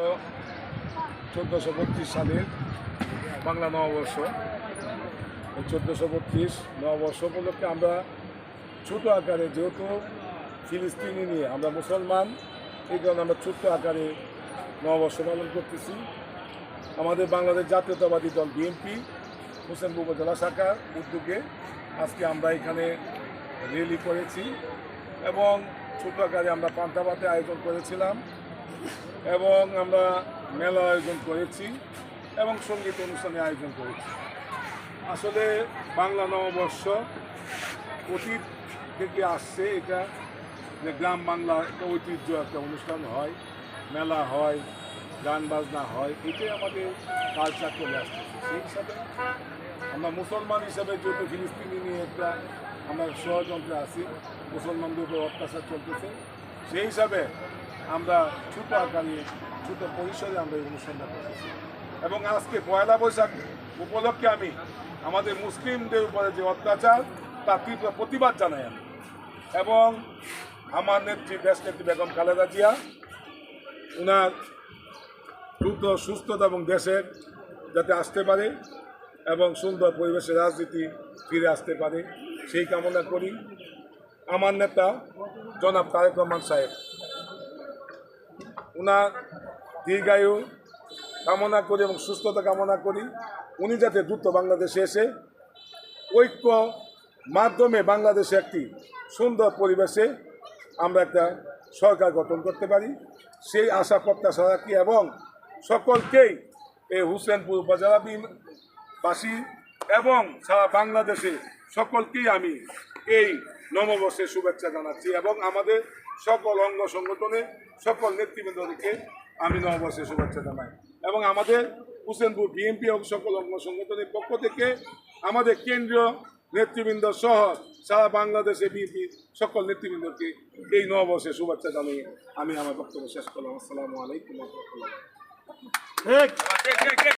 1432 সালের বাংলা নববর্ষ। এই 1432 নববর্ষ উপলক্ষে আমরা ছোটো আকারে, যেহেতু ফিলিস্তিনি নিয়ে আমরা মুসলমান, এই কারণে আমরা ছোট্ট আকারে নববর্ষ পালন করতেছি। আমাদের বাংলাদেশ জাতীয়তাবাদী দল বিএনপি হোসেনপুর উপজেলা শাখার উদ্যোগে আজকে আমরা এখানে র্যালি করেছি এবং ছোট আকারে আমরা পান্তা ভাতের আয়োজন করেছিলাম এবং আমরা মেলা আয়োজন করেছি এবং সঙ্গীত অনুষ্ঠানের আয়োজন করেছি। আসলে বাংলা নববর্ষ অতীত থেকে আসছে, এটা যে গ্রাম বাংলা একটা ঐতিহ্য, একটা অনুষ্ঠান হয়, মেলা হয়, গান বাজনা হয়, এটাই আমাদের কালচার চলে আসতেছে। সেই হিসাবে আমরা মুসলমান হিসাবে যেহেতু ফিলিস্তিনি নিয়ে একটা আমরা ষড়যন্ত্রে আছি, মুসলমানদের উপর অত্যাচার চলতেছে, সেই হিসাবে আমরা ছোট আকারে, ছোট পরিসরে আমরা এই অনুষ্ঠানটা করতেছি। এবং আজকে পয়লা বৈশাখ উপলক্ষে আমি আমাদের মুসলিমদের উপরে যে অত্যাচার তার তীব্র প্রতিবাদ জানাই আমি, এবং আমার নেত্রী দেশনেত্রী বেগম খালেদা জিয়া ওনার দ্রুত সুস্থতা এবং দেশের যাতে আসতে পারে এবং সুন্দর পরিবেশে রাজনীতি ফিরে আসতে পারে সেই কামনা করি। আমার নেতা জনাব তারেক রহমান সাহেব, ওনার দীর্ঘায়ু কামনা করি এবং সুস্থতা কামনা করি। উনি যাতে দ্রুত বাংলাদেশে এসে ঐক্য মাধ্যমে বাংলাদেশে একটি সুন্দর পরিবেশে আমরা একটা সরকার গঠন করতে পারি, সেই আশা প্রত্যাশা রাখি এবং সকলকেই এই হোসেনপুর উপজেলাবাসী এবং সারা বাংলাদেশে সকলকেই আমি এই নববর্ষের শুভেচ্ছা জানাচ্ছি এবং আমাদের সকল অঙ্গ সংগঠনে সকল নেতৃবৃন্দকে আমি নববর্ষের শুভেচ্ছা জানাই এবং আমাদের হোসেনপুর বিএনপি এবং সকল অঙ্গ সংগঠনের পক্ষ থেকে আমাদের কেন্দ্রীয় নেতৃবৃন্দ সহ সারা বাংলাদেশে বিএনপি সকল নেতৃবৃন্দকে এই নববর্ষের শুভেচ্ছা জানিয়ে আমি আমার বক্তব্য শেষ করলাম। আসসালামু আলাইকুম।